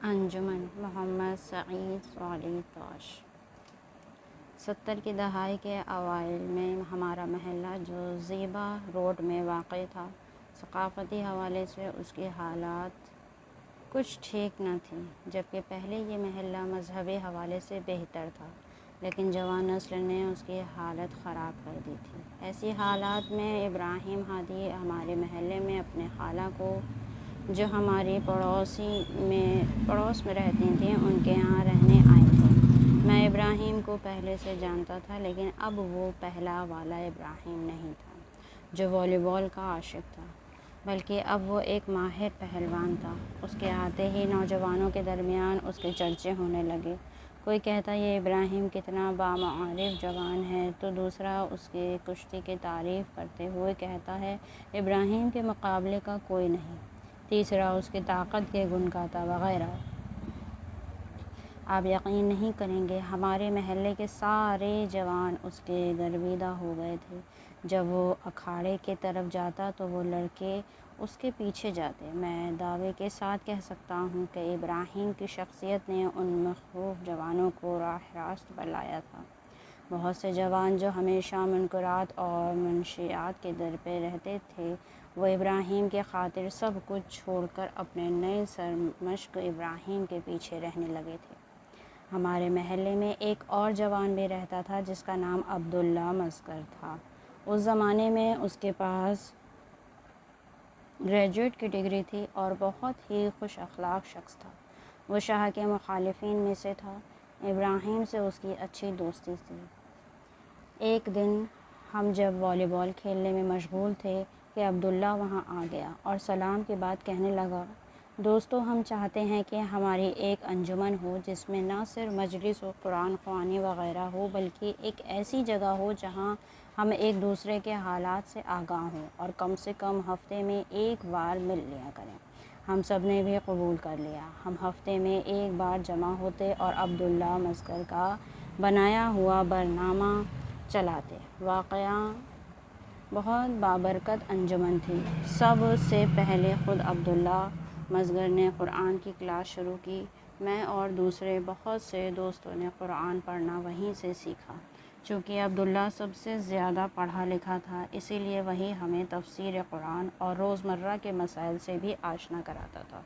انجمن محمد سعید صالح تاش۔ 70 کی دہائی کے اوائل میں ہمارا محلہ جو زیبا روڈ میں واقع تھا، ثقافتی حوالے سے اس کی حالات کچھ ٹھیک نہ تھی، جبکہ پہلے یہ محلہ مذہبی حوالے سے بہتر تھا، لیکن جوان نسل نے اس کی حالت خراب کر دی تھی۔ ایسی حالات میں ابراہیم ہادی ہمارے محلے میں اپنے خالہ کو، جو ہماری پڑوس میں رہتی تھیں، ان کے یہاں رہنے آئے تھے۔ میں ابراہیم کو پہلے سے جانتا تھا، لیکن اب وہ پہلا والا ابراہیم نہیں تھا جو والی بال کا عاشق تھا، بلکہ اب وہ ایک ماہر پہلوان تھا۔ اس کے آتے ہی نوجوانوں کے درمیان اس کے چرچے ہونے لگے۔ کوئی کہتا یہ ابراہیم کتنا بامعارف جوان ہے، تو دوسرا اس کی کشتی کی تعریف کرتے ہوئے کہتا ہے ابراہیم کے مقابلے کا کوئی نہیں، تیسرا اس کی طاقت کے گن گاتا، وغیرہ۔ آپ یقین نہیں کریں گے، ہمارے محلے کے سارے جوان اس کے گرویدہ ہو گئے تھے۔ جب وہ اکھاڑے کی طرف جاتا تو وہ لڑکے اس کے پیچھے جاتے۔ میں دعوے کے ساتھ کہہ سکتا ہوں کہ ابراہیم کی شخصیت نے ان مخوف جوانوں کو راہ راست پر لایا تھا۔ بہت سے جوان جو ہمیشہ منکرات اور منشیات کے در پہ رہتے تھے، وہ ابراہیم کی خاطر سب کچھ چھوڑ کر اپنے نئے سرمشق ابراہیم کے پیچھے رہنے لگے تھے۔ ہمارے محلے میں ایک اور جوان بھی رہتا تھا جس کا نام عبداللہ مظہر تھا۔ اس زمانے میں اس کے پاس گریجویٹ کی ڈگری تھی اور بہت ہی خوش اخلاق شخص تھا۔ وہ شاہ کے مخالفین میں سے تھا۔ ابراہیم سے اس کی اچھی دوستی تھی۔ ایک دن ہم جب والی بال کھیلنے میں مشغول تھے کہ عبداللہ وہاں آ گیا اور سلام کے بعد کہنے لگا، دوستو، ہم چاہتے ہیں کہ ہماری ایک انجمن ہو جس میں نہ صرف مجلس و قرآن خوانی وغیرہ ہو، بلکہ ایک ایسی جگہ ہو جہاں ہم ایک دوسرے کے حالات سے آگاہ ہوں اور کم سے کم ہفتے میں ایک بار مل لیا کریں۔ ہم سب نے بھی قبول کر لیا۔ ہم ہفتے میں ایک بار جمع ہوتے اور عبداللہ مظہر کا بنایا ہوا برنامہ چلاتے۔ واقعہ بہت بابرکت انجمن تھی۔ سب سے پہلے خود عبداللہ مظہر نے قرآن کی کلاس شروع کی۔ میں اور دوسرے بہت سے دوستوں نے قرآن پڑھنا وہیں سے سیکھا۔ چونکہ عبداللہ سب سے زیادہ پڑھا لکھا تھا، اسی لیے وہی ہمیں تفسیر قرآن اور روزمرہ کے مسائل سے بھی آشنا کراتا تھا۔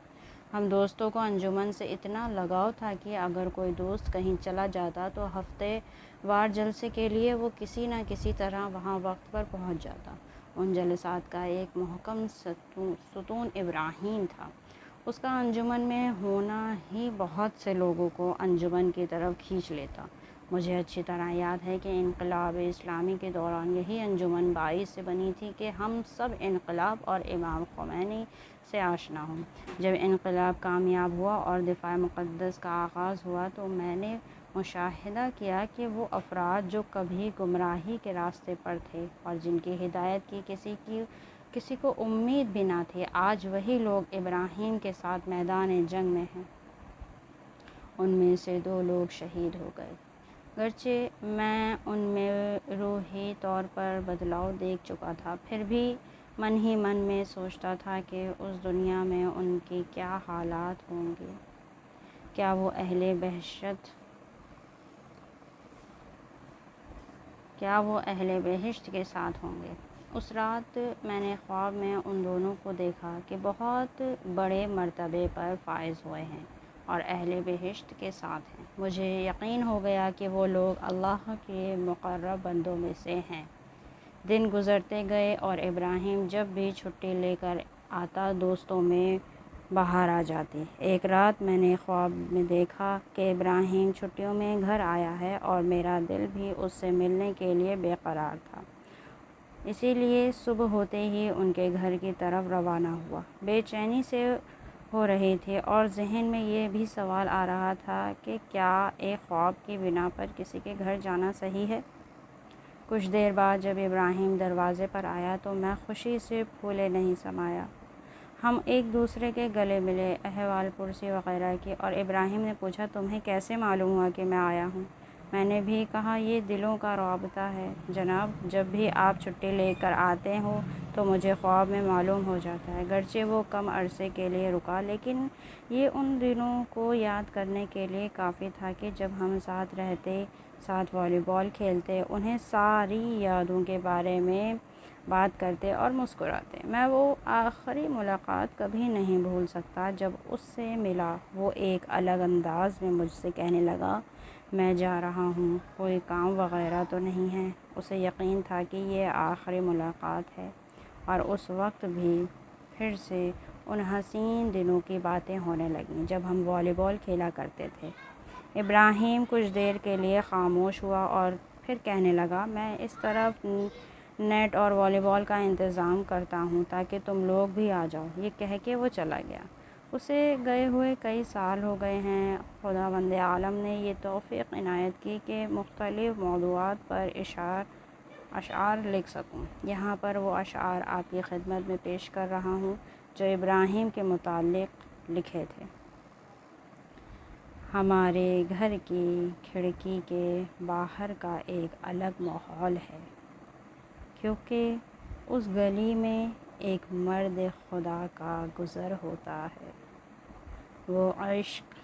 ہم دوستوں کو انجمن سے اتنا لگاؤ تھا کہ اگر کوئی دوست کہیں چلا جاتا تو ہفتے وار جلسے کے لیے وہ کسی نہ کسی طرح وہاں وقت پر پہنچ جاتا۔ ان جلسات کا ایک محکم ستون ابراہیم تھا۔ اس کا انجمن میں ہونا ہی بہت سے لوگوں کو انجمن کی طرف کھینچ لیتا۔ مجھے اچھی طرح یاد ہے کہ انقلاب اسلامی کے دوران یہی انجمن باعث سے بنی تھی کہ ہم سب انقلاب اور امام خمینی سے آشنا ہوں۔ جب انقلاب کامیاب ہوا اور دفاع مقدس کا آغاز ہوا تو میں نے مشاہدہ کیا کہ وہ افراد جو کبھی گمراہی کے راستے پر تھے اور جن کی ہدایت کی کسی کو امید بھی نہ تھی، آج وہی لوگ ابراہیم کے ساتھ میدان جنگ میں ہیں۔ ان میں سے 2 لوگ شہید ہو گئے۔ گرچہ میں ان میں روحی طور پر بدلاؤ دیکھ چکا تھا، پھر بھی من ہی من میں سوچتا تھا کہ اس دنیا میں ان کے کیا حالات ہوں گے۔ کیا وہ اہل بہشت کے ساتھ ہوں گے؟ اس رات میں نے خواب میں ان دونوں کو دیکھا کہ بہت بڑے مرتبے پر فائز ہوئے ہیں اور اہل بہشت کے ساتھ ہیں۔ مجھے یقین ہو گیا کہ وہ لوگ اللہ کے مقرب بندوں میں سے ہیں۔ دن گزرتے گئے اور ابراہیم جب بھی چھٹی لے کر آتا دوستوں میں باہر آ جاتی۔ ایک رات میں نے خواب میں دیکھا کہ ابراہیم چھٹیوں میں گھر آیا ہے اور میرا دل بھی اس سے ملنے کے لیے بے قرار تھا، اسی لیے صبح ہوتے ہی ان کے گھر کی طرف روانہ ہوا۔ بے چینی سے ہو رہی تھی اور ذہن میں یہ بھی سوال آ رہا تھا کہ کیا ایک خواب کی بنا پر کسی کے گھر جانا صحیح ہے؟ کچھ دیر بعد جب ابراہیم دروازے پر آیا تو میں خوشی سے پھولے نہیں سمایا۔ ہم ایک دوسرے کے گلے ملے، احوال پرسی وغیرہ کی، اور ابراہیم نے پوچھا، تمہیں کیسے معلوم ہوا کہ میں آیا ہوں؟ میں نے بھی کہا یہ دلوں کا رابطہ ہے جناب، جب بھی آپ چھٹی لے کر آتے ہو تو مجھے خواب میں معلوم ہو جاتا ہے، گرچہ وہ کم عرصے کے لیے رکا، لیکن یہ ان دنوں کو یاد کرنے کے لیے کافی تھا کہ جب ہم ساتھ رہتے، ساتھ والی بال کھیلتے، انہیں ساری یادوں کے بارے میں بات کرتے اور مسکراتے۔ میں وہ آخری ملاقات کبھی نہیں بھول سکتا جب اس سے ملا۔ وہ ایک الگ انداز میں مجھ سے کہنے لگا، میں جا رہا ہوں، کوئی کام وغیرہ تو نہیں ہے؟ اسے یقین تھا کہ یہ آخری ملاقات ہے، اور اس وقت بھی پھر سے ان حسین دنوں کی باتیں ہونے لگیں جب ہم والی بال کھیلا کرتے تھے۔ ابراہیم کچھ دیر کے لیے خاموش ہوا اور پھر کہنے لگا، میں اس طرف نیٹ اور والی بال کا انتظام کرتا ہوں تاکہ تم لوگ بھی آ جاؤ۔ یہ کہہ کے وہ چلا گیا۔ اسے گئے ہوئے کئی سال ہو گئے ہیں۔ خداوند عالم نے یہ توفیق عنایت کی کہ مختلف موضوعات پر اشعار لکھ سکوں۔ یہاں پر وہ اشعار آپ کی خدمت میں پیش کر رہا ہوں جو ابراہیم کے متعلق لکھے تھے۔ ہمارے گھر کی کھڑکی کے باہر کا ایک الگ ماحول ہے، کیونکہ اس گلی میں ایک مرد خدا کا گزر ہوتا ہے۔ وہ عشق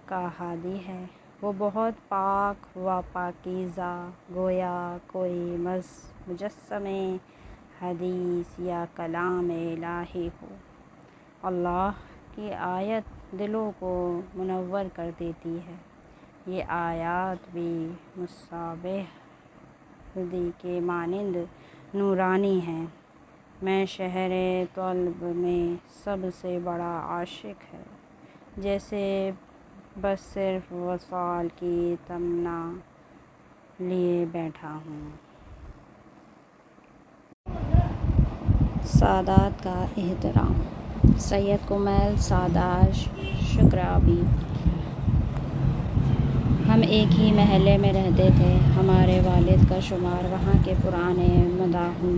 کا ہادی ہے۔ وہ بہت پاک و پاکیزہ، گویا کوئی مجسمے حدیث یا کلام الہی ہو۔ اللہ کی آیت دلوں کو منور کر دیتی ہے۔ یہ آیات بھی مصباح الدین کے مانند نورانی ہیں۔ میں شہر طلب میں سب سے بڑا عاشق ہے، جیسے بس صرف وصال کی تمنا لیے بیٹھا ہوں۔ سادات کا احترام۔ سید کمیل سادات شکرابی۔ ہم ایک ہی محلے میں رہتے تھے۔ ہمارے والد کا شمار وہاں کے پرانے مداحوں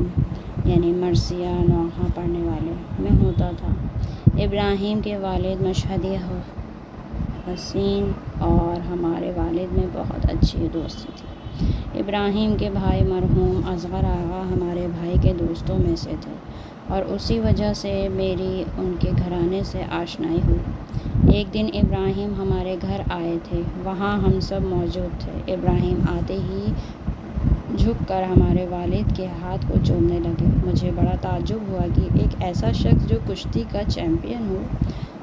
یعنی مرثیہ نوحہ پڑھنے والے میں ہوتا تھا۔ ابراہیم کے والد مشہدی حسین اور ہمارے والد میں بہت اچھی دوستی تھی۔ ابراہیم کے بھائی مرحوم اصغر آغا ہمارے بھائی کے دوستوں میں سے تھے، اور اسی وجہ سے میری ان کے گھرانے سے آشنائی ہوئی۔ ایک دن ابراہیم ہمارے گھر آئے تھے، وہاں ہم سب موجود تھے۔ ابراہیم آتے ہی جھک کر ہمارے والد کے ہاتھ کو چومنے لگے۔ مجھے بڑا تعجب ہوا کہ ایک ایسا شخص جو کشتی کا چیمپئن ہو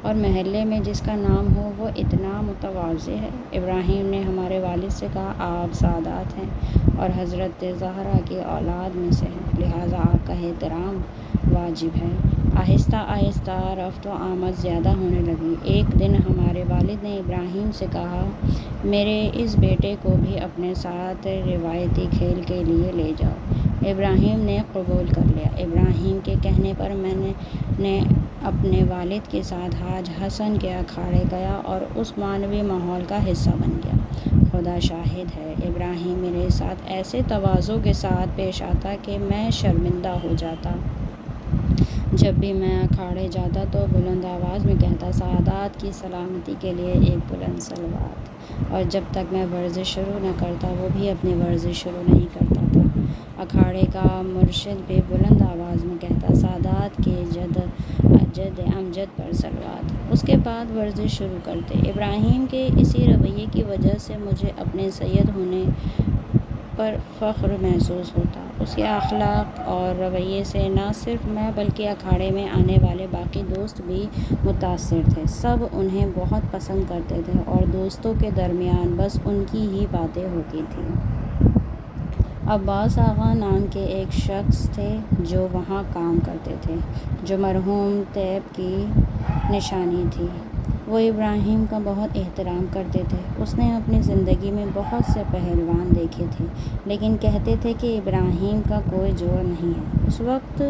اور محلے میں جس کا نام ہو وہ اتنا متواضع ہے۔ ابراہیم نے ہمارے والد سے کہا، آپ سادات ہیں اور حضرت زہرا کی اولاد میں سے ہیں، لہٰذا آپ کا احترام واجب ہے۔ آہستہ آہستہ رفت و آمد زیادہ ہونے لگی۔ ایک دن ہمارے والد نے ابراہیم سے کہا، میرے اس بیٹے کو بھی اپنے ساتھ روایتی کھیل کے لیے لے جاؤ۔ ابراہیم نے قبول کر لیا۔ ابراہیم کے کہنے پر میں نے اپنے والد کے ساتھ حاج حسن کے اکھاڑے گیا اور اس معنوی ماحول کا حصہ بن گیا۔ خدا شاہد ہے، ابراہیم میرے ساتھ ایسے تواضع کے ساتھ پیش آتا کہ میں شرمندہ ہو جاتا۔ جب بھی میں اکھاڑے جاتا تو بلند آواز میں کہتا، سادات کی سلامتی کے لیے ایک بلند صلوات، اور جب تک میں ورزش شروع نہ کرتا وہ بھی اپنی ورزش شروع نہیں کرتا تھا۔ اکھاڑے کا مرشد بھی بلند آواز میں کہتا، سادات کے جد امجد پر صلوات، اس کے بعد ورزش شروع کرتے۔ ابراہیم کے اسی رویے کی وجہ سے مجھے اپنے سید ہونے پر فخر محسوس ہوتا۔ اس کے اخلاق اور رویے سے نہ صرف میں بلکہ اکھاڑے میں آنے والے باقی دوست بھی متاثر تھے۔ سب انہیں بہت پسند کرتے تھے اور دوستوں کے درمیان بس ان کی ہی باتیں ہوتی تھیں۔ عباس آغا نام کے ایک شخص تھے جو وہاں کام کرتے تھے، جو مرحوم طیب کی نشانی تھی۔ وہ ابراہیم کا بہت احترام کرتے تھے۔ اس نے اپنی زندگی میں بہت سے پہلوان دیکھے تھے، لیکن کہتے تھے کہ ابراہیم کا کوئی جوڑ نہیں ہے۔ اس وقت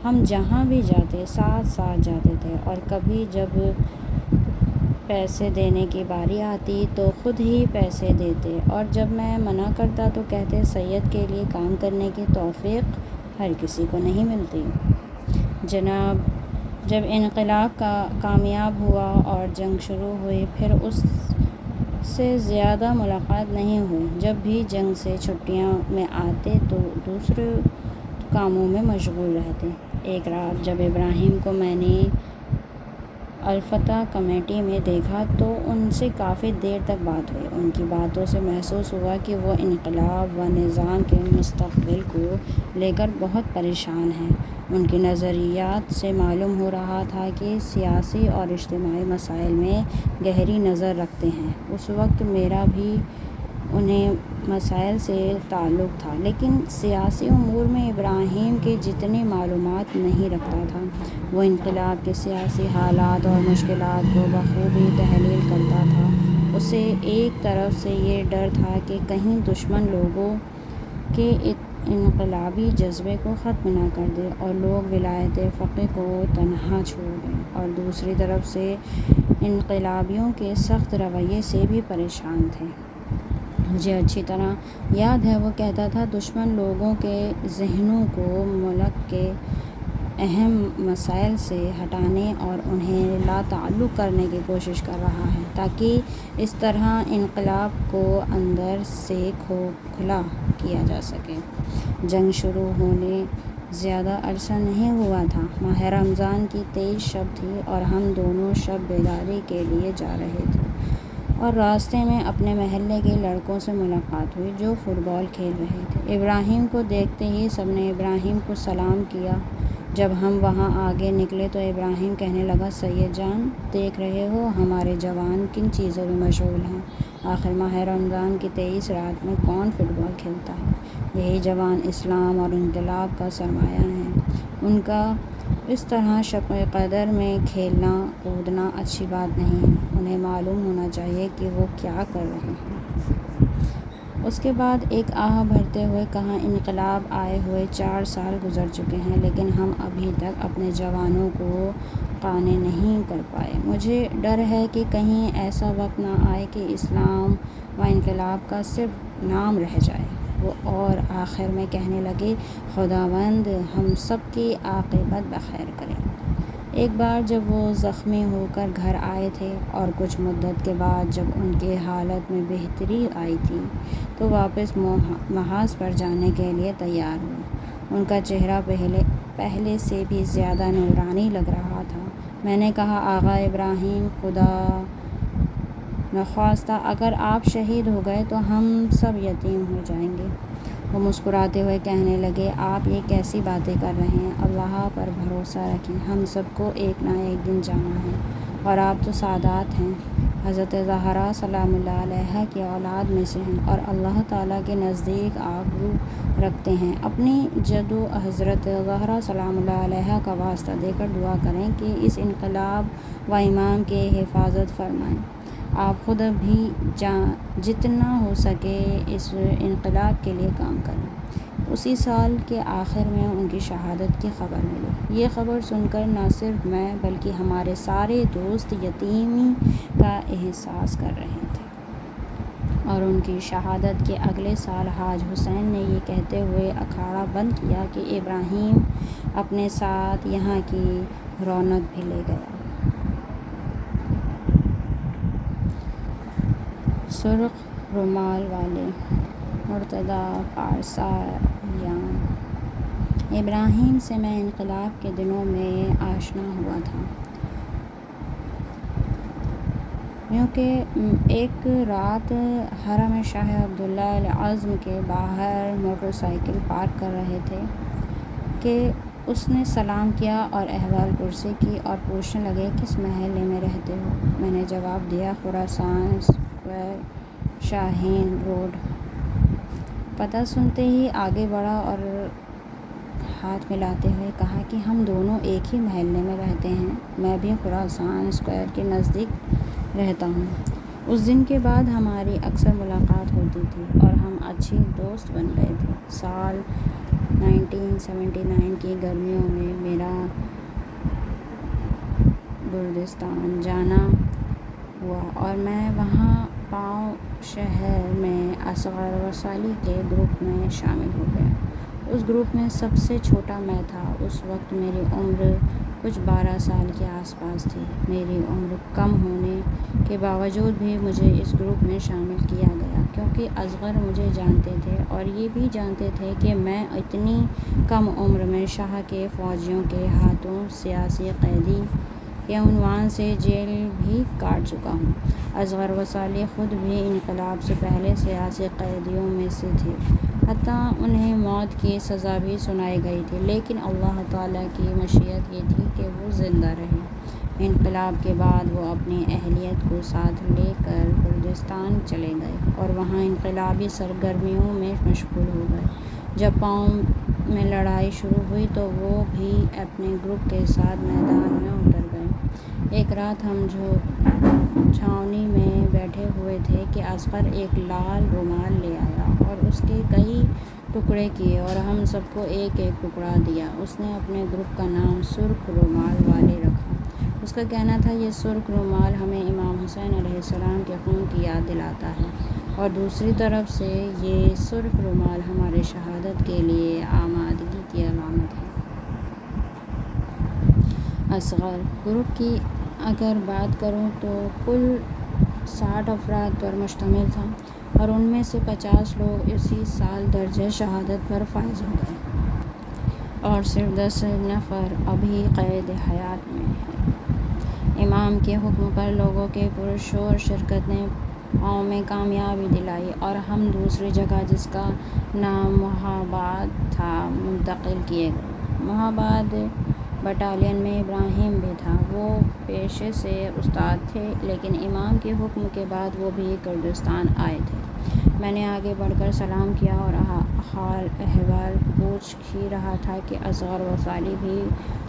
ہم جہاں بھی جاتے ساتھ ساتھ جاتے تھے، اور کبھی جب پیسے دینے کی باری آتی تو خود ہی پیسے دیتے، اور جب میں منع کرتا تو کہتے، سید کے لیے کام کرنے کی توفیق ہر کسی کو نہیں ملتی۔ جناب، جب انقلاب کامیاب ہوا اور جنگ شروع ہوئی، پھر اس سے زیادہ ملاقات نہیں ہوئی۔ جب بھی جنگ سے چھٹیاں میں آتے تو دوسرے کاموں میں مشغول رہتے۔ ایک رات جب ابراہیم کو میں نے الفتح کمیٹی میں دیکھا تو ان سے کافی دیر تک بات ہوئی۔ ان کی باتوں سے محسوس ہوا کہ وہ انقلاب و نظام کے مستقبل کو لے کر بہت پریشان ہیں۔ ان کے نظریات سے معلوم ہو رہا تھا کہ سیاسی اور اجتماعی مسائل میں گہری نظر رکھتے ہیں۔ اس وقت میرا بھی انہیں مسائل سے تعلق تھا، لیکن سیاسی امور میں ابراہیم کے جتنی معلومات نہیں رکھتا تھا۔ وہ انقلاب کے سیاسی حالات اور مشکلات کو بخوبی تحلیل کرتا تھا۔ اسے ایک طرف سے یہ ڈر تھا کہ کہیں دشمن لوگوں کے انقلابی جذبے کو ختم نہ کر دے اور لوگ ولایت فقیہ کو تنہا چھوڑ دیں، اور دوسری طرف سے انقلابیوں کے سخت رویے سے بھی پریشان تھے۔ مجھے اچھی طرح یاد ہے وہ کہتا تھا، دشمن لوگوں کے ذہنوں کو ملک کے اہم مسائل سے ہٹانے اور انہیں لا تعلق کرنے کی کوشش کر رہا ہے تاکہ اس طرح انقلاب کو اندر سے کھوکھلا کیا جا سکے۔ جنگ شروع ہونے زیادہ عرصہ نہیں ہوا تھا۔ ماہ رمضان کی 23 شب تھی اور ہم دونوں شب بیداری کے لیے جا رہے تھے، اور راستے میں اپنے محلے کے لڑکوں سے ملاقات ہوئی جو فٹ بال کھیل رہے تھے۔ ابراہیم کو دیکھتے ہی سب نے ابراہیم کو سلام کیا۔ جب ہم وہاں آگے نکلے تو ابراہیم کہنے لگا، سید جان، دیکھ رہے ہو ہمارے جوان کن چیزوں میں مشغول ہیں۔ آخر ماہ رمضان کی 23 رات میں کون فٹ بال کھیلتا ہے؟ یہی جوان اسلام اور انقلاب کا سرمایہ ہیں۔ ان کا اس طرح شب قدر میں کھیلنا کودنا اچھی بات نہیں ہے۔ انہیں معلوم ہونا چاہیے کہ وہ کیا کر رہے ہیں۔ اس کے بعد ایک آہ بھرتے ہوئے کہا، انقلاب آئے ہوئے 4 سال گزر چکے ہیں، لیکن ہم ابھی تک اپنے جوانوں کو قانع نہیں کر پائے۔ مجھے ڈر ہے کہ کہیں ایسا وقت نہ آئے کہ اسلام و انقلاب کا صرف نام رہ جائے۔ وہ اور آخر میں کہنے لگے، خداوند ہم سب کی عاقبت بخیر کرے۔ ایک بار جب وہ زخمی ہو کر گھر آئے تھے اور کچھ مدت کے بعد جب ان کی حالت میں بہتری آئی تھی تو واپس محاذ پر جانے کے لیے تیار ہوئے۔ ان کا چہرہ پہلے سے بھی زیادہ نورانی لگ رہا تھا۔ میں نے کہا، آغا ابراہیم، خدا نخواستہ اگر آپ شہید ہو گئے تو ہم سب یتیم ہو جائیں گے۔ وہ مسکراتے ہوئے کہنے لگے، آپ یہ کیسی باتیں کر رہے ہیں؟ اللہ پر بھروسہ رکھیں، ہم سب کو ایک نہ ایک دن جانا ہے، اور آپ تو سعادت ہیں، حضرت زہرا سلام اللہ علیہا کی اولاد میں سے ہیں اور اللہ تعالیٰ کے نزدیک آبرو رکھتے ہیں۔ اپنی جدو حضرت زہرا سلام اللہ علیہا کا واسطہ دے کر دعا کریں کہ اس انقلاب و امام کے حفاظت فرمائیں۔ آپ خود بھی جتنا ہو سکے اس انقلاب کے لیے کام کریں۔ اسی سال کے آخر میں ان کی شہادت کی خبر ملی۔ یہ خبر سن کر نہ صرف میں بلکہ ہمارے سارے دوست یتیمی کا احساس کر رہے تھے، اور ان کی شہادت کے اگلے سال حاج حسین نے یہ کہتے ہوئے اکھاڑا بند کیا کہ ابراہیم اپنے ساتھ یہاں کی رونق بھی لے گیا۔ سرخ رومال والے مرتضیٰ پارسایان۔ ابراہیم سے میں انقلاب کے دنوں میں آشنا ہوا تھا، کیونکہ ایک رات حرم شاہ عبداللہ العظم کے باہر موٹر سائیکل پارک کر رہے تھے کہ اس نے سلام کیا اور احوال پرسی کی اور پوچھنے لگے، کس محلے میں رہتے ہو؟ میں نے جواب دیا، خراسان اسکوائر، شاہین روڈ۔ پتہ سنتے ہی آگے بڑھا اور ہاتھ ملاتے ہوئے کہا کہ ہم دونوں ایک ہی محلے میں رہتے ہیں، میں بھی خراسان اسکوائر کے نزدیک رہتا ہوں۔ اس دن کے بعد ہماری اکثر ملاقات ہوتی تھی اور ہم اچھی دوست بن گئے تھے۔ سال 1979 کی گرمیوں میں میرا گلگستان جانا ہوا اور میں وہاں پاؤں شہر میں اصغر وصالی کے گروپ میں شامل ہو گیا۔ اس گروپ میں سب سے چھوٹا میں تھا۔ اس وقت میری عمر کچھ 12 سال کے آس پاس تھی۔ میری عمر کم ہونے کے باوجود بھی مجھے اس گروپ میں شامل کیا گیا، کیونکہ اصغر مجھے جانتے تھے اور یہ بھی جانتے تھے کہ میں اتنی کم عمر میں شاہ کے فوجیوں کے ہاتھوں سیاسی قیدی کے عنوان سے جیل بھی کاٹ چکا ہوں۔ اصغر و صالح خود بھی انقلاب سے پہلے سیاسی قیدیوں میں سے تھے، حتیٰ انہیں موت کی سزا بھی سنائی گئی تھی، لیکن اللہ تعالیٰ کی مشیت یہ تھی کہ وہ زندہ رہے۔ انقلاب کے بعد وہ اپنی اہلیت کو ساتھ لے کر کردستان چلے گئے اور وہاں انقلابی سرگرمیوں میں مشغول ہو گئے۔ جب قوم میں لڑائی شروع ہوئی تو وہ بھی اپنے گروپ کے ساتھ میدان میں اتر گئے۔ ایک رات ہم چھاؤنی میں بیٹھے ہوئے تھے کہ اصغر ایک لال رومال لے آیا اور اس کے کئی ٹکڑے کیے اور ہم سب کو ایک ایک ٹکڑا دیا۔ اس نے اپنے گروپ کا نام سرخ رومال والے رکھا۔ اس کا کہنا تھا، یہ سرخ رومال ہمیں امام حسین علیہ السلام کے خون کی یاد دلاتا ہے، اور دوسری طرف سے یہ سرخ رومال ہمارے شہادت کے لیے آمادگی کی علامت ہے۔ اصغر گروپ کی اگر بات کروں تو کل 60 افراد پر مشتمل تھا، اور ان میں سے 50 لوگ اسی سال درجہ شہادت پر فائز ہو گئے، اور صرف 10 نفر ابھی قید حیات میں ہیں۔ امام کے حکم پر لوگوں کے پرشور شرکت نے قوم میں کامیابی دلائی، اور ہم دوسری جگہ جس کا نام مہاباد تھا منتقل کیے گئے۔ مہاباد بٹالین میں ابراہیم بھی تھا۔ وہ پیشے سے استاد تھے، لیکن امام کے حکم کے بعد وہ بھی کردستان آئے تھے۔ میں نے آگے بڑھ کر سلام کیا اور حال احوال پوچھ ہی رہا تھا کہ اصغر و صالح بھی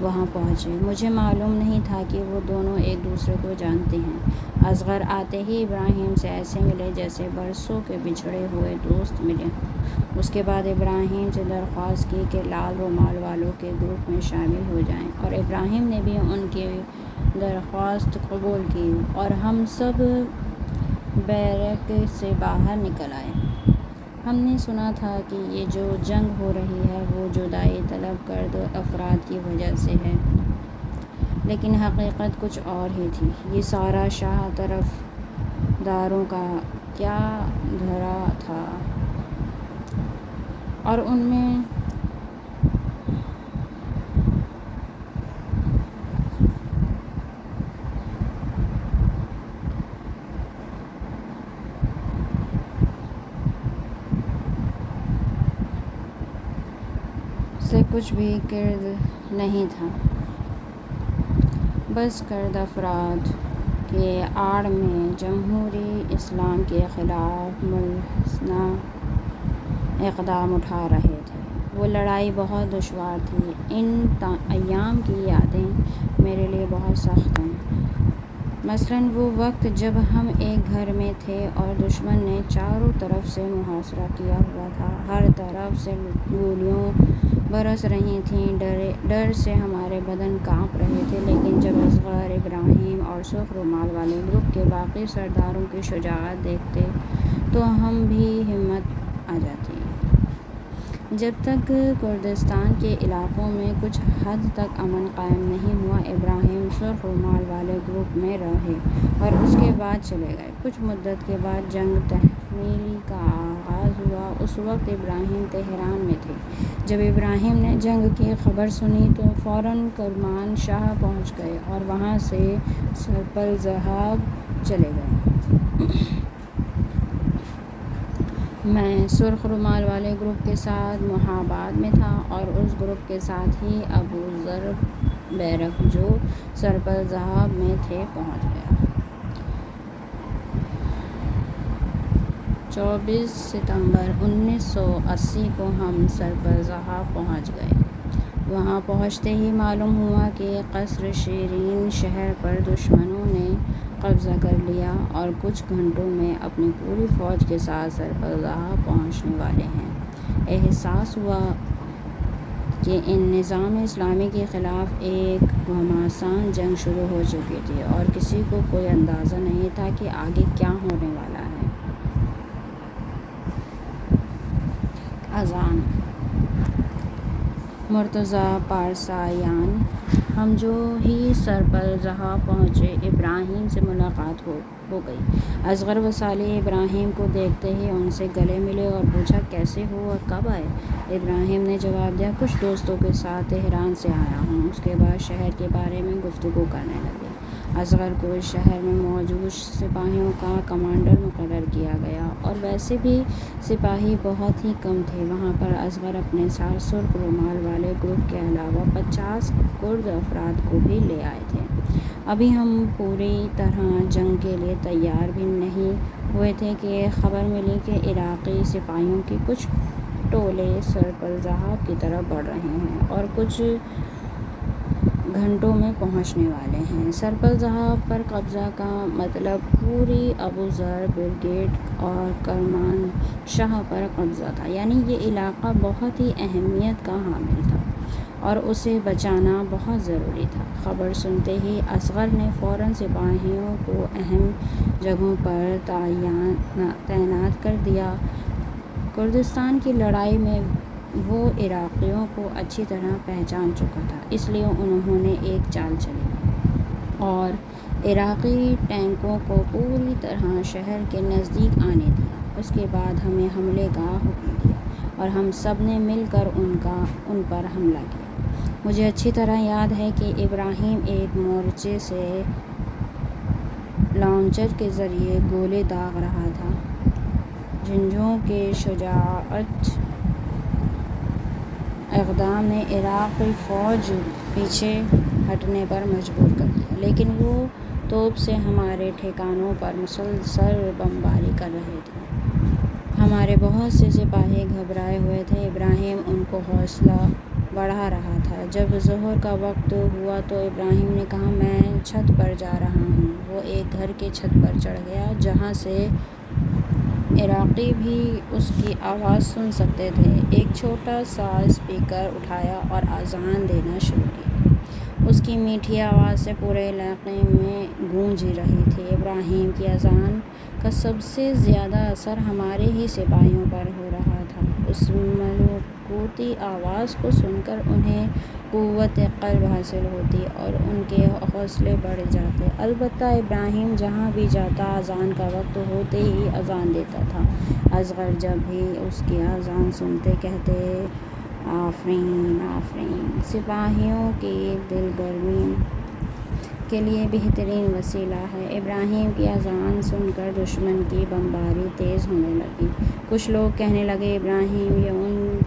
وہاں پہنچے۔ مجھے معلوم نہیں تھا کہ وہ دونوں ایک دوسرے کو جانتے ہیں۔ اصغر آتے ہی ابراہیم سے ایسے ملے جیسے برسوں کے بچھڑے ہوئے دوست ملے ہوں۔ اس کے بعد ابراہیم سے درخواست کی کہ لال رومال والوں کے گروپ میں شامل ہو جائیں، اور ابراہیم نے بھی ان کی درخواست قبول کی، اور ہم سب بیرک سے باہر نکل آئے۔ ہم نے سنا تھا کہ یہ جو جنگ ہو رہی ہے وہ جدائی طلب کرد افراد کی وجہ سے ہے، لیکن حقیقت کچھ اور ہی تھی۔ یہ سارا شاہ طرفداروں کا کیا دھڑا تھا، اور ان میں سے کچھ بھی کرد نہیں تھا۔ بس کرد افراد کے آڑ میں جمہوری اسلام کے خلاف ملحنہ اقدام اٹھا رہے تھے۔ وہ لڑائی بہت دشوار تھی۔ ان ایام کی یادیں میرے لیے بہت سخت ہیں۔ مثلاً وہ وقت جب ہم ایک گھر میں تھے اور دشمن نے چاروں طرف سے محاصرہ کیا ہوا تھا۔ ہر طرف سے گولیاں برس رہی تھیں، ڈر سے ہمارے بدن کانپ رہے تھے، لیکن جب اصغر، ابراہیم اور سرخ رومال والے گروپ کے باقی سرداروں کی شجاعت دیکھتے تو ہم بھی ہمت آ جاتی۔ جب تک کردستان کے علاقوں میں کچھ حد تک امن قائم نہیں ہوا، ابراہیم سرخ رومال والے گروپ میں رہے اور اس کے بعد چلے گئے۔ کچھ مدت کے بعد جنگ تحمیلی کا آغاز ہوا۔ اس وقت ابراہیم تہران میں تھے۔ جب ابراہیم نے جنگ کی خبر سنی تو فوراً کرمان شاہ پہنچ گئے اور وہاں سے سرپل ذہاب چلے گئے۔ میں سرخ رومال والے گروپ کے ساتھ مہاباد میں تھا، اور اس گروپ کے ساتھ ہی ابو ذر بیرک جو سرپل ذہاب میں تھے پہنچ گیا۔ 24 ستمبر 1980 کو ہم سرپل ذہاب پہنچ گئے۔ وہاں پہنچتے ہی معلوم ہوا کہ قصر شیرین شہر پر دشمنوں نے قبضہ کر لیا اور کچھ گھنٹوں میں اپنی پوری فوج کے ساتھ سرپل ذہاب پہنچنے والے ہیں۔ احساس ہوا کہ ان نظام اسلامی کے خلاف ایک گھمسان جنگ شروع ہو چکی تھی، اور کسی کو کوئی اندازہ نہیں تھا کہ آگے کیا ہونے والا ہے۔ اذان مرتضیٰ پارسایان۔ ہم جو ہی سرپلجہاں پہنچے ابراہیم سے ملاقات ہو گئی۔ اصغر و صالح ابراہیم کو دیکھتے ہی ان سے گلے ملے اور پوچھا کیسے ہو اور کب آئے؟ ابراہیم نے جواب دیا کچھ دوستوں کے ساتھ تہران سے آیا ہوں۔ اس کے بعد شہر کے بارے میں گفتگو کرنے لگے۔ اصغر کو اس شہر میں موجود سپاہیوں کا کمانڈر مقرر کیا گیا اور ویسے بھی سپاہی بہت ہی کم تھے۔ وہاں پر اصغر اپنے ساتھ سرخ رومال والے گروپ کے علاوہ 50 کرد افراد کو بھی لے آئے تھے۔ ابھی ہم پوری طرح جنگ کے لیے تیار بھی نہیں ہوئے تھے کہ خبر ملی کہ عراقی سپاہیوں کے کچھ ٹولے سرپلجہاں کی طرف بڑھ رہے ہیں اور کچھ گھنٹوں میں پہنچنے والے ہیں۔ سرپلجہاں پر قبضہ کا مطلب پوری ابوذر بریگیڈ اور کرمان شاہ پر قبضہ تھا، یعنی یہ علاقہ بہت ہی اہمیت کا حامل تھا اور اسے بچانا بہت ضروری تھا۔ خبر سنتے ہی اصغر نے فوراً سپاہیوں کو اہم جگہوں پر تعینات کر دیا۔ کردستان کی لڑائی میں وہ عراقیوں کو اچھی طرح پہچان چکا تھا، اس لیے انہوں نے ایک چال چلی اور عراقی ٹینکوں کو پوری طرح شہر کے نزدیک آنے دیا۔ اس کے بعد ہمیں حملے کا حکم دیا اور ہم سب نے مل کر ان پر حملہ کیا۔ مجھے اچھی طرح یاد ہے کہ ابراہیم ایک مورچے سے لانچر کے ذریعے گولے داغ رہا تھا۔ جنگجوؤں کے شجاعانہ اقدام نے عراقی فوج پیچھے ہٹنے پر مجبور کر دیا، لیکن وہ توپ سے ہمارے ٹھکانوں پر مسلسل بمباری کر رہے تھے۔ ہمارے بہت سے سپاہی گھبرائے ہوئے تھے۔ ابراہیم ان کو حوصلہ بڑھا رہا تھا۔ جب ظہر کا وقت ہوا تو ابراہیم نے کہا میں چھت پر جا رہا ہوں۔ وہ ایک گھر کی چھت پر چڑھ گیا جہاں سے عراقی بھی اس کی آواز سن سکتے تھے۔ ایک چھوٹا سا اسپیکر اٹھایا اور اذان دینا شروع کی۔ اس کی میٹھی آواز سے پورے علاقے میں گونج رہی تھی۔ ابراہیم کی اذان کا سب سے زیادہ اثر ہمارے ہی سپاہیوں پر ہو رہا تھا۔ اس ملوکوتی آواز کو سن کر انہیں قوت قلب حاصل ہوتی اور ان کے حوصلے بڑھ جاتے۔ البتہ ابراہیم جہاں بھی جاتا اذان کا وقت ہوتے ہی اذان دیتا تھا۔ اصغر جب بھی اس کی اذان سنتے کہتے آفرین آفرین۔ سپاہیوں کی دل گرمی کے لیے بہترین وسیلہ ہے۔ ابراہیم کی اذان سن کر دشمن کی بمباری تیز ہونے لگی۔ کچھ لوگ کہنے لگے ابراہیم یہ ان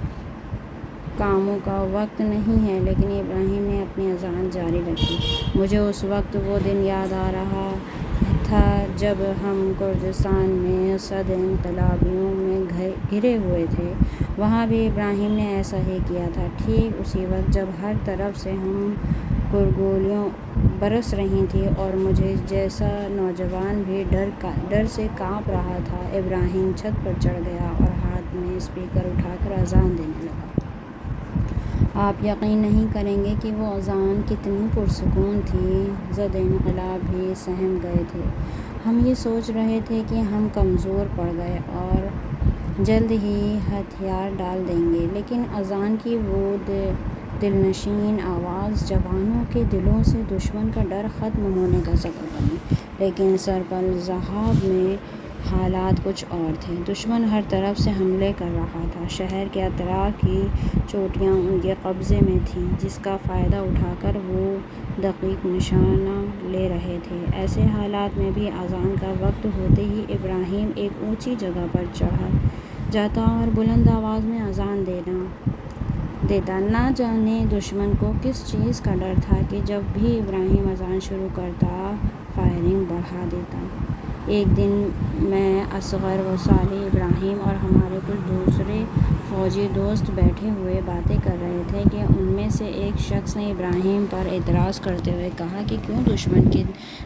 کاموں کا وقت نہیں ہے، لیکن ابراہیم نے اپنی اذان جاری رکھی۔ مجھے اس وقت وہ دن یاد آ رہا تھا جب ہم کردستان میں صد انقلابیوں میں گھرے ہوئے تھے۔ وہاں بھی ابراہیم نے ایسا ہی کیا تھا۔ ٹھیک اسی وقت جب ہر طرف سے ہم پر گولیاں برس رہی تھیں اور مجھے جیسا نوجوان بھی ڈر سے کانپ رہا تھا، ابراہیم چھت پر چڑھ گیا اور ہاتھ میں اسپیکر اٹھا کر اذان دینے لگا۔ آپ یقین نہیں کریں گے کہ وہ اذان کتنی پرسکون تھی۔ زد انقلاب بھی سہم گئے تھے۔ ہم یہ سوچ رہے تھے کہ ہم کمزور پڑ گئے اور جلد ہی ہتھیار ڈال دیں گے، لیکن اذان کی وہ دلنشین آواز جوانوں کے دلوں سے دشمن کا ڈر ختم ہونے کا سبب بنی۔ لیکن سرپلجہاں میں حالات کچھ اور تھے۔ دشمن ہر طرف سے حملے کر رہا تھا۔ شہر کے اطراف کی چوٹیاں ان کے قبضے میں تھیں، جس کا فائدہ اٹھا کر وہ دقیق نشانہ لے رہے تھے۔ ایسے حالات میں بھی اذان کا وقت ہوتے ہی ابراہیم ایک اونچی جگہ پر چڑھ جاتا اور بلند آواز میں اذان دیتا۔ نہ جانے دشمن کو کس چیز کا ڈر تھا کہ جب بھی ابراہیم اذان شروع کرتا فائرنگ بڑھا دیتا۔ ایک دن میں، اصغر و صالح، ابراہیم اور ہمارے کچھ دوسرے فوجی دوست بیٹھے ہوئے باتیں کر رہے تھے کہ ان میں سے ایک شخص نے ابراہیم پر اعتراض کرتے ہوئے کہا کہ کیوں دشمن کے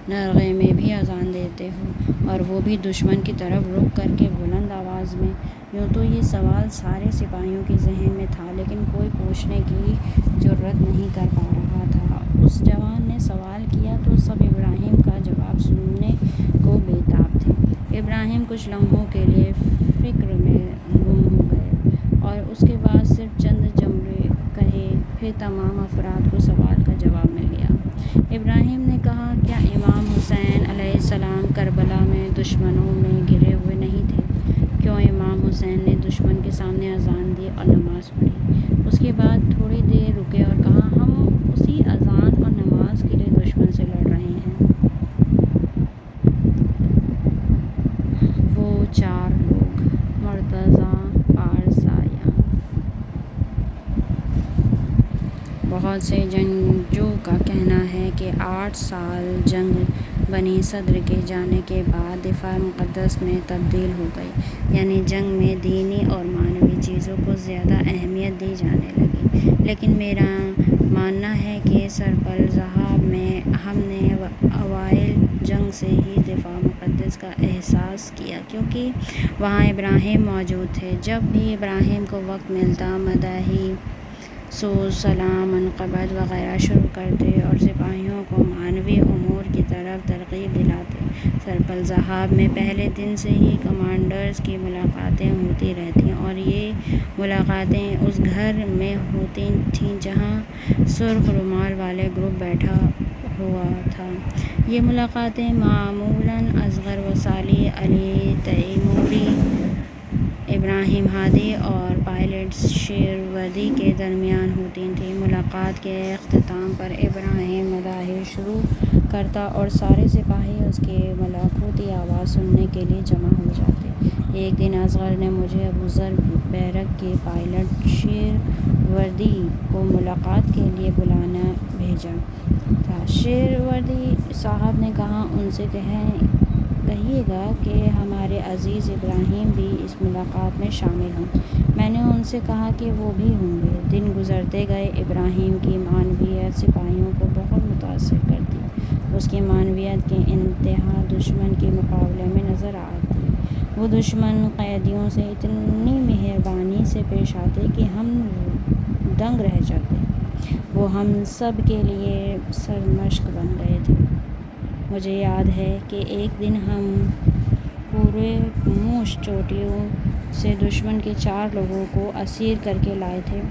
درگاہ میں بھی اذان دیتے ہو اور وہ بھی دشمن کی طرف رخ کر کے بلند آواز میں؟ یوں تو یہ سوال سارے سپاہیوں کے ذہن میں تھا، لیکن کوئی پوچھنے کی جرات نہیں کر پا رہا تھا۔ اس جوان نے سوال کیا تو سب ابراہیم کا جواب سننے کو بے تاب تھے۔ ابراہیم کچھ لمحوں کے لیے فکر میں گم ہو گئے اور اس کے بعد صرف چند جملے کہے پھر تمام افراد کو سوال کا جواب مل گیا۔ ابراہیم نے کہا، کیا امام حسین علیہ السلام کربلا میں دشمنوں میں گھرے ہوئے نہیں تھے؟ کیوں امام حسین نے دشمن کے سامنے اذان دی اور نماز پڑھی؟ اس کے بعد تھوڑی دیر رکے اور کہا، ہم اسی اذان اور نماز کے لیے دشمن سے لڑ رہے ہیں۔ وہ 4 لوگ مرتضیٰ پارسایان۔ بہت سے جنگجو کا کہنا ہے کہ 8 سال جنگ بنی صدر کے جانے کے بعد دفاع مقدس میں تبدیل ہو گئی، یعنی جنگ میں دینی اور معنوی چیزوں کو زیادہ اہمیت دی جانے لگی۔ لیکن میرا ماننا ہے کہ سرپل ذہاب میں ہم نے اوائل جنگ سے ہی دفاع مقدس کا احساس کیا، کیونکہ وہاں ابراہیم موجود تھے۔ جب بھی ابراہیم کو وقت ملتا مداحی، سوز، سلام، منقبت وغیرہ شروع کرتے اور سپاہیوں کو معنوی امور کی طرف ترغیب دلاتے۔ سرپل ذہاب میں پہلے دن سے ہی کمانڈرز کی ملاقاتیں ہوتی رہتیں اور یہ ملاقاتیں اس گھر میں ہوتی تھیں جہاں سرخ رومال والے گروپ بیٹھا ہوا تھا۔ یہ ملاقاتیں معمولاً اصغر وصالی، علی تیموری، ابراہیم ہادی اور پائلٹ شیروردی کے درمیان ہوتی تھیں۔ ملاقات کے اختتام پر ابراہیم مداحی شروع کرتا اور سارے سپاہی اس کی ملکوتی آواز سننے کے لیے جمع ہو جاتے۔ ایک دن اصغر نے مجھے ابوذر بیرق کے پائلٹ شیروردی کو ملاقات کے لیے بلانا بھیجا تھا۔ شیروردی صاحب نے کہا، ان سے کہیے گا کہ ہمارے عزیز ابراہیم بھی اس ملاقات میں شامل ہوں۔ میں نے ان سے کہا کہ وہ بھی ہوں گے۔ دن گزرتے گئے۔ ابراہیم کی معنویت سپاہیوں کو بہت متاثر کرتی۔ اس کی معنویت کی انتہا دشمن کے مقابلے میں نظر آتی۔ وہ دشمن قیدیوں سے اتنی مہربانی سے پیش آتے کہ ہم دنگ رہ جاتے۔ وہ ہم سب کے لیے سرمشق بن گئے تھے۔ مجھے یاد ہے کہ ایک دن ہم پورے موش چوٹیوں سے دشمن کے 4 لوگوں کو اسیر کر کے لائے تھے۔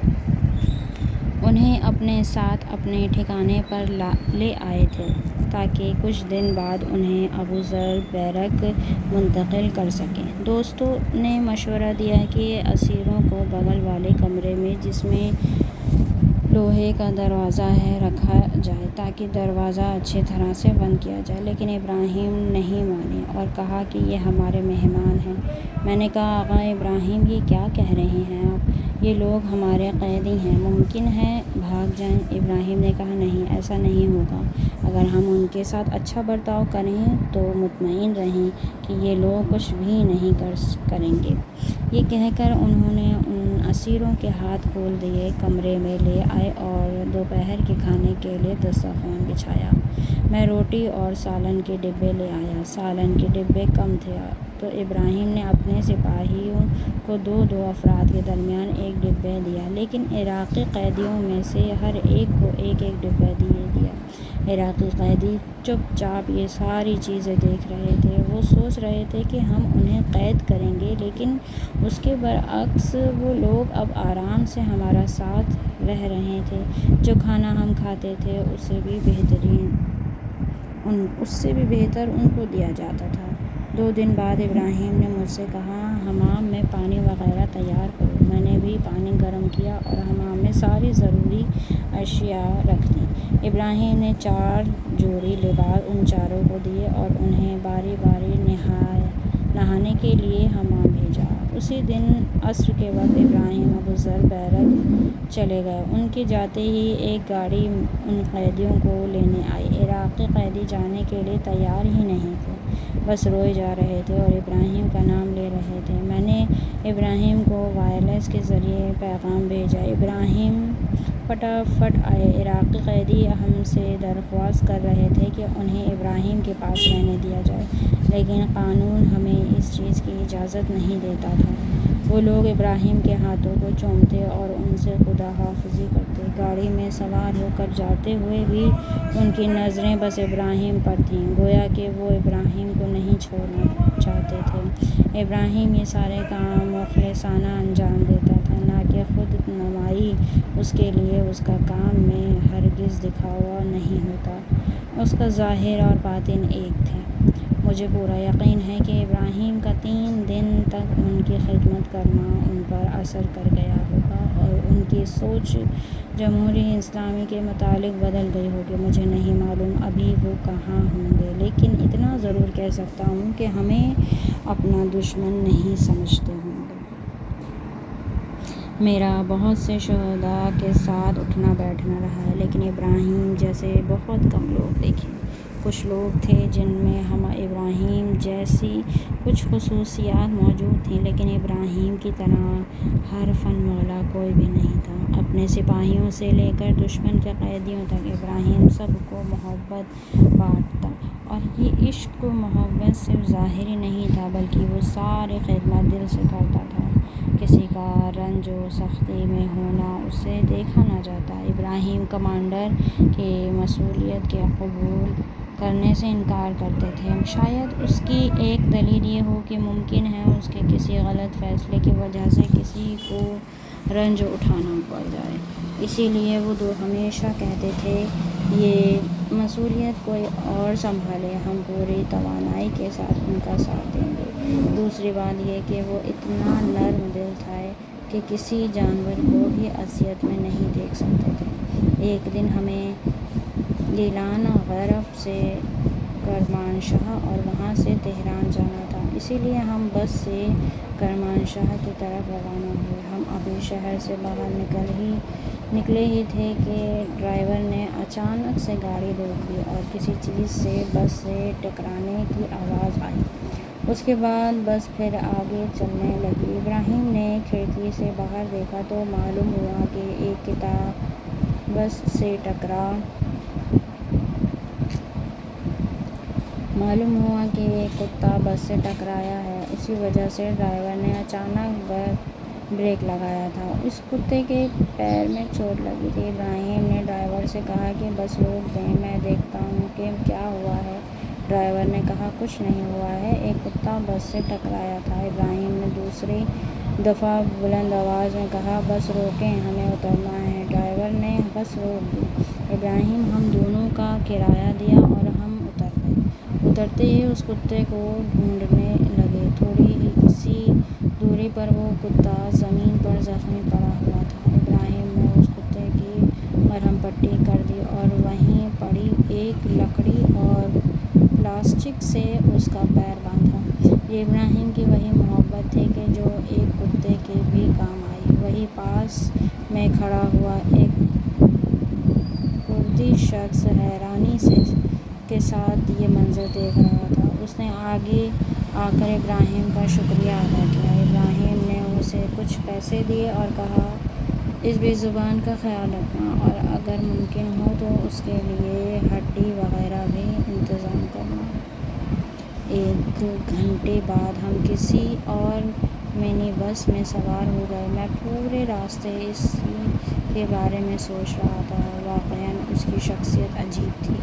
انہیں اپنے ساتھ اپنے ٹھکانے پر لے آئے تھے تاکہ کچھ دن بعد انہیں ابوذر بیرق منتقل کر سکیں۔ دوستوں نے مشورہ دیا کہ اسیروں کو بغل والے کمرے میں، جس میں لوہے کا دروازہ ہے، رکھا جائے تاکہ دروازہ اچھی طرح سے بند کیا جائے۔ لیکن ابراہیم نہیں مانے اور کہا کہ یہ ہمارے مہمان ہیں۔ میں نے کہا، آقا ابراہیم، یہ کیا کہہ رہے ہیں آپ؟ یہ لوگ ہمارے قیدی ہیں، ممکن ہے بھاگ جائیں۔ ابراہیم نے کہا، نہیں، ایسا نہیں ہوگا۔ اگر ہم ان کے ساتھ اچھا برتاؤ کریں تو مطمئن رہیں کہ یہ لوگ کچھ بھی نہیں کریں گے۔ یہ کہہ کر انہوں نے ان اسیروں کے ہاتھ کھول دیے، کمرے میں لے آئے اور دوپہر کے کھانے کے لیے دسترخوان بچھایا۔ میں روٹی اور سالن کے ڈبے لے آیا۔ سالن کے ڈبے کم تھے تو ابراہیم نے اپنے سپاہیوں کو 2 افراد کے درمیان ایک ڈبہ دیا، لیکن عراقی قیدیوں میں سے ہر ایک کو ایک ڈبہ دیا۔ عراقی قیدی چپ چاپ یہ ساری چیزیں دیکھ رہے تھے۔ وہ سوچ رہے تھے کہ ہم انہیں قید کریں گے، لیکن اس کے برعکس وہ لوگ اب آرام سے ہمارا ساتھ رہ رہے تھے۔ جو کھانا ہم کھاتے تھے اس سے بھی بہتر ان کو دیا جاتا تھا۔ 2 دن بعد ابراہیم نے مجھ سے کہا، حمام میں پانی وغیرہ تیار کرو۔ میں نے بھی پانی گرم کیا اور حمام میں ساری ضروری اشیاء رکھ دیں۔ ابراہیم نے 4 جوڑی لباس ان چاروں کو دیے اور انہیں باری باری نہانے کے لیے حمام بھیجا۔ اسی دن عصر کے وقت ابراہیم ابوذر بیرق چلے گئے۔ ان کے جاتے ہی ایک گاڑی ان قیدیوں کو لینے آئی۔ عراقی قیدی جانے کے لیے تیار ہی نہیں تھے، بس روئے جا رہے تھے اور ابراہیم کا نام لے رہے تھے۔ میں نے ابراہیم کو وائرلیس کے ذریعے پیغام بھیجا، ابراہیم فٹافٹ آئے۔ عراقی قیدی ہم سے درخواست کر رہے تھے کہ انہیں ابراہیم کے پاس رہنے دیا جائے، لیکن قانون ہمیں اس چیز کی اجازت نہیں دیتا تھا۔ وہ لوگ ابراہیم کے ہاتھوں کو چومتے اور ان سے خدا حافظی کرتے۔ گاڑی میں سوار ہو کر جاتے ہوئے بھی ان کی نظریں بس ابراہیم پر تھیں، گویا کہ وہ ابراہیم کو نہیں چھوڑنا چاہتے تھے۔ ابراہیم یہ سارے کام مخلصانہ انجام دیتا تھا۔ ہے، نہ کہ خود نمائی۔ اس کے لیے اس کا کام میں ہرگز دکھاوا نہیں ہوتا، اس کا ظاہر اور باطن ایک تھے۔ مجھے پورا یقین ہے کہ ابراہیم کا 3 دن تک ان کی خدمت کرنا ان پر اثر کر گیا ہوگا اور ان کی سوچ جمہوری اسلامی کے متعلق بدل گئی ہوگی۔ مجھے نہیں معلوم ابھی وہ کہاں ہوں گے، لیکن اتنا ضرور کہہ سکتا ہوں کہ ہمیں اپنا دشمن نہیں سمجھتے ہوں گے۔ میرا بہت سے شہداء کے ساتھ اٹھنا بیٹھنا رہا ہے، لیکن ابراہیم جیسے بہت کم لوگ دیکھے۔ کچھ لوگ تھے جن میں ابراہیم جیسی کچھ خصوصیات موجود تھیں، لیکن ابراہیم کی طرح حرفاً مولا کوئی بھی نہیں تھا۔ اپنے سپاہیوں سے لے کر دشمن کے قیدیوں تک ابراہیم سب کو محبت بانٹتا، اور یہ عشق و محبت صرف ظاہری نہیں تھا بلکہ وہ ساری خدمت دل سے کرتا تھا۔ کسی کا رنج و سختی میں ہونا اسے دیکھا نہ جاتا۔ ابراہیم کمانڈر کی مسئولیت کے قبول کرنے سے انکار کرتے تھے۔ شاید اس کی ایک دلیل یہ ہو کہ ممکن ہے اس کے کسی غلط فیصلے کی وجہ سے کسی کو رنج اٹھانا پڑ جائے، اسی لیے وہ ہمیشہ کہتے تھے یہ مسئولیت کوئی اور سنبھالے، ہم پوری توانائی کے ساتھ ان کا ساتھ دیں گے۔ دوسری بات یہ کہ وہ اتنا نرم دل تھے کہ کسی جانور کو بھی اذیت میں نہیں دیکھ سکتے تھے۔ ایک دن ہمیں گیلان غرب سے کرمانشاہ اور وہاں سے تہران جانا تھا، اسی لیے ہم بس سے کرمانشاہ کی طرف روانہ ہوئے۔ ہم ابھی شہر سے باہر نکلے ہی تھے کہ ڈرائیور نے اچانک سے گاڑی روک دی اور کسی چیز سے بس سے ٹکرانے کی آواز آئی۔ اس کے بعد بس پھر آگے چلنے لگی۔ ابراہیم نے کھڑکی سے باہر دیکھا تو معلوم ہوا کہ ایک کتا بس سے ٹکرایا ہے، اسی وجہ سے ڈرائیور نے اچانک بریک لگایا تھا۔ اس کتے کے پیر میں چوٹ لگی تھی۔ ابراہیم نے ڈرائیور سے کہا کہ بس روک دیں، میں دیکھتا ہوں کہ کیا ہوا ہے۔ ڈرائیور نے کہا کہ کچھ نہیں ہوا ہے، ایک کتا بس سے ٹکرایا تھا۔ ابراہیم نے دوسری دفعہ بلند آواز میں کہا بس روکیں، ہمیں اترنا ہے۔ ڈرائیور نے بس روک دی۔ ابراہیم ہم دونوں کا کرایہ دیا اور ہم اتر گئے۔ اترتے ہی اس کتے کو ڈھونڈنے لگے۔ تھوڑی سی دوری پر وہ کتا زمین پر زخمی پڑا ہوا تھا۔ ابراہیم نے اس کتے کی مرہم پٹی کر دی اور وہیں پڑی ایک لکڑی اور پلاسٹک سے اس کا پیر باندھا۔ یہ ابراہیم کی وہی محبت تھی کہ جو ایک کتے کے بھی کام آئی۔ وہیں پاس میں کھڑا ہوا ایک کردی شخص حیرانی کے ساتھ یہ منظر دیکھ رہا تھا۔ اس نے آگے آ کر ابراہیم کا شکریہ ادا کیا۔ ابراہیم نے اسے کچھ پیسے دیے اور کہا اس بے زبان کا خیال رکھنا اور اگر ممکن ہو تو اس کے لیے ہڈی وغیرہ بھی انتظام کرنا۔ 1 گھنٹے بعد ہم کسی اور منی بس میں سوار ہو گئے۔ میں پورے راستے اسی کے بارے میں سوچ رہا تھا۔ واقعاً اس کی شخصیت عجیب تھی۔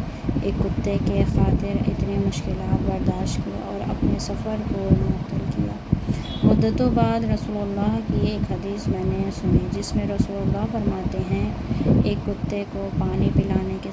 ایک کتے کی خاطر اتنی مشکلات برداشت کی اور اپنے سفر کو معطل کیا۔ مدتوں بعد رسول اللہ کی ایک حدیث میں نے سنی جس میں رسول اللہ فرماتے ہیں ایک کتے کو پانی پلانے کے